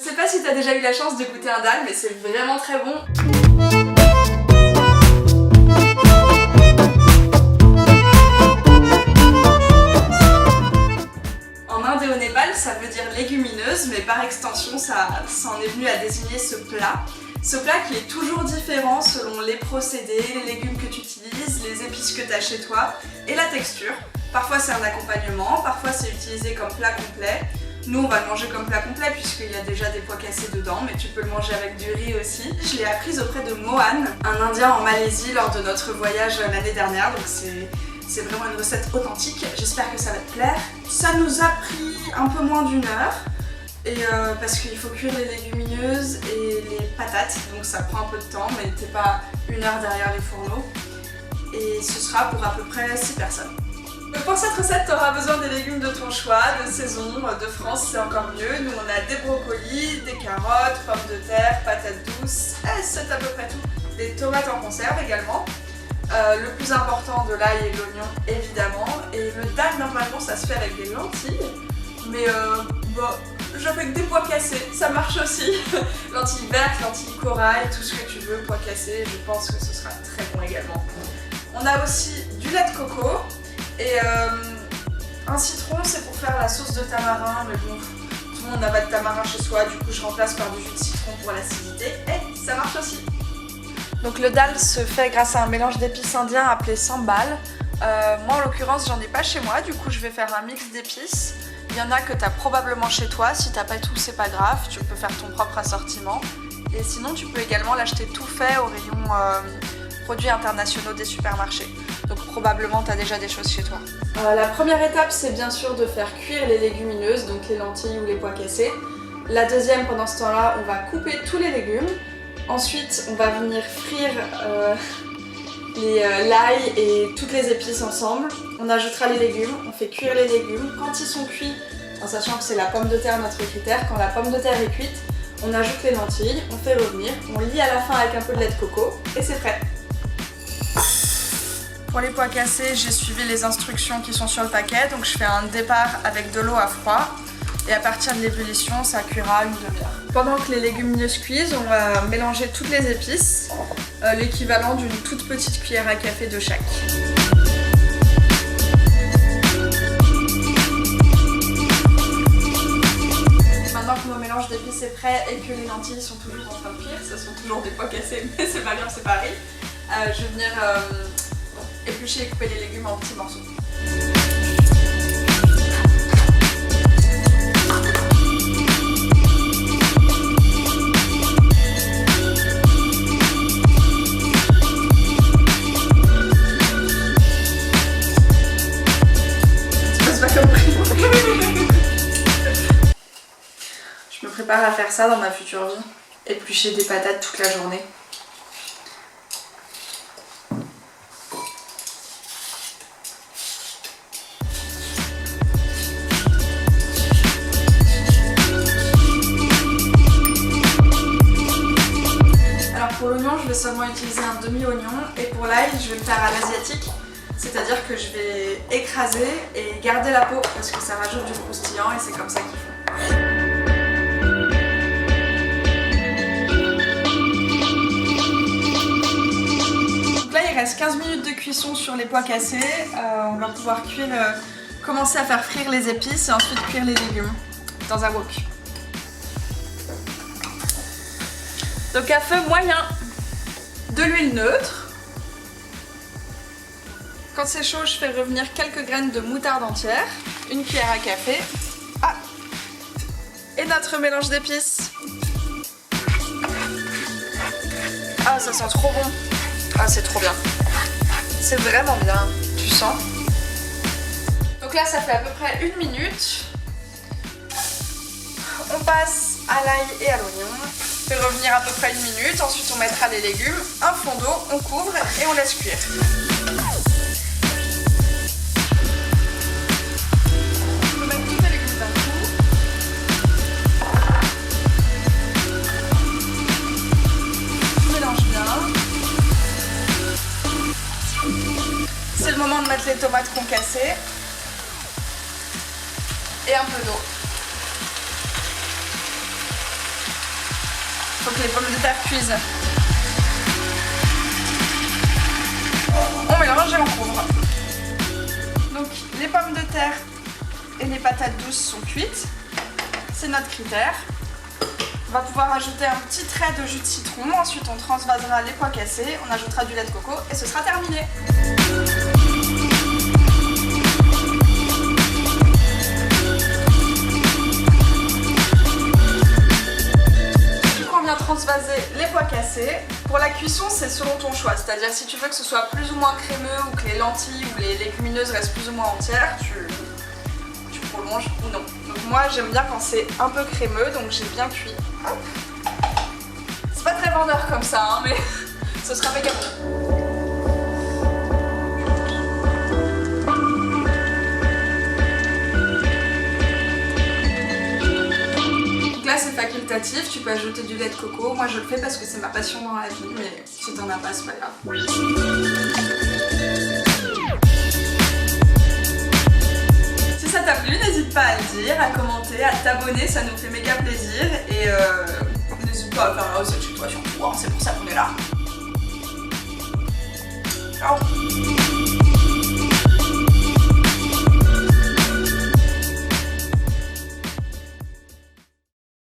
Je sais pas si t'as déjà eu la chance de goûter un dalle, mais c'est vraiment très bon. En Inde et au Népal, ça veut dire légumineuse, mais par extension, ça en est venu à désigner ce plat. Ce plat qui est toujours différent selon les procédés, les légumes que tu utilises, les épices que tu as chez toi et la texture. Parfois c'est un accompagnement, parfois c'est utilisé comme plat complet. Nous on va le manger comme plat complet puisqu'il y a déjà des pois cassés dedans, mais tu peux le manger avec du riz aussi. Je l'ai apprise auprès de Mohan, un Indien en Malaisie lors de notre voyage l'année dernière, donc c'est vraiment une recette authentique. J'espère que ça va te plaire. Ça nous a pris un peu moins d'1 heure. Et parce qu'il faut cuire les légumineuses et les patates, donc ça prend un peu de temps, mais t'es pas 1 heure derrière les fourneaux. Et ce sera pour à peu près 6 personnes. Donc pour cette recette, tu auras besoin des légumes de ton choix, de saison, de France, c'est encore mieux. Nous on a des brocolis, des carottes, pommes de terre, patates douces, et c'est à peu près tout. Des tomates en conserve également. Le plus important de l'ail et de l'oignon évidemment. Et le dalle normalement ça se fait avec des lentilles, mais bon, je fais que des pois cassés, ça marche aussi. Lentilles vertes, lentilles corail, tout ce que tu veux, pois cassés, je pense que ce sera très bon également. On a aussi du lait de coco et un citron, c'est pour faire la sauce de tamarin, mais bon, tout le monde n'a pas de tamarin chez soi, du coup je remplace par du jus de citron pour l'acidité et ça marche aussi. Donc le dalle se fait grâce à un mélange d'épices indiens appelé sambal. Moi en l'occurrence j'en ai pas chez moi, du coup je vais faire un mix d'épices. Il y en a que tu as probablement chez toi, si t'as pas tout c'est pas grave, tu peux faire ton propre assortiment. Et sinon tu peux également l'acheter tout fait au rayon produits internationaux des supermarchés. Donc probablement tu as déjà des choses chez toi. La première étape c'est bien sûr de faire cuire les légumineuses, donc les lentilles ou les pois cassés. La deuxième, pendant ce temps-là, on va couper tous les légumes. Ensuite on va venir frire l'ail et toutes les épices ensemble. On ajoutera les légumes, on fait cuire les légumes. Quand ils sont cuits, en sachant que c'est la pomme de terre notre critère, quand la pomme de terre est cuite, on ajoute les lentilles, on fait revenir, on lie à la fin avec un peu de lait de coco et c'est prêt. Pour les pois cassés, j'ai suivi les instructions qui sont sur le paquet, donc je fais un départ avec de l'eau à froid et à partir de l'ébullition, ça cuira 1 demi-heure. Pendant que les légumineuses cuisent, on va mélanger toutes les épices, l'équivalent d'une toute petite cuillère à café de chaque. Maintenant que mon mélange d'épices est prêt et que les lentilles sont toujours en train de cuire, ce sont toujours des pois cassés, mais c'est pas grave, c'est pareil. Je vais venir éplucher et couper les légumes en petits morceaux. Je me prépare à faire ça dans ma future vie. Éplucher des patates toute la journée. Alors pour l'oignon, je vais seulement utiliser un demi-oignon et pour l'ail, je vais le faire à l'asiatique. C'est-à-dire que je vais écraser et garder la peau parce que ça rajoute du croustillant et c'est comme ça qu'il faut. Donc là il reste 15 minutes de cuisson sur les pois cassés. On va pouvoir commencer à faire frire les épices et ensuite cuire les légumes dans un wok. Donc à feu moyen, de l'huile neutre. Quand c'est chaud, je fais revenir quelques graines de moutarde entière, 1 cuillère à café, et notre mélange d'épices. Ah, ça sent trop bon. Ah, c'est trop bien. C'est vraiment bien, tu sens. Donc là, ça fait à peu près 1 minute. On passe à l'ail et à l'oignon. On fait revenir à peu près 1 minute. Ensuite, on mettra les légumes, un fond d'eau, on couvre et on laisse cuire. C'est le moment de mettre les tomates concassées et un peu d'eau. Faut que les pommes de terre cuisent. On mélange et on couvre. Donc les pommes de terre et les patates douces sont cuites. C'est notre critère. On va pouvoir ajouter un petit trait de jus de citron. Ensuite on transvasera les pois cassés, on ajoutera du lait de coco et ce sera terminé. Transvaser les pois cassés. Pour la cuisson, c'est selon ton choix, c'est-à-dire si tu veux que ce soit plus ou moins crémeux ou que les lentilles ou les légumineuses restent plus ou moins entières, tu prolonges ou non. Donc moi j'aime bien quand c'est un peu crémeux, donc j'ai bien cuit. C'est pas très vendeur comme ça, hein, mais ce sera méga bon. Là c'est facultatif, tu peux ajouter du lait de coco. Moi je le fais parce que c'est ma passion dans la vie, mais si t'en as pas, c'est pas grave. Si ça t'a plu, n'hésite pas à le dire, à commenter, à t'abonner, ça nous fait méga plaisir. Et n'hésite pas à faire la recette chez toi surtout, hein, c'est pour ça qu'on est là. Ciao.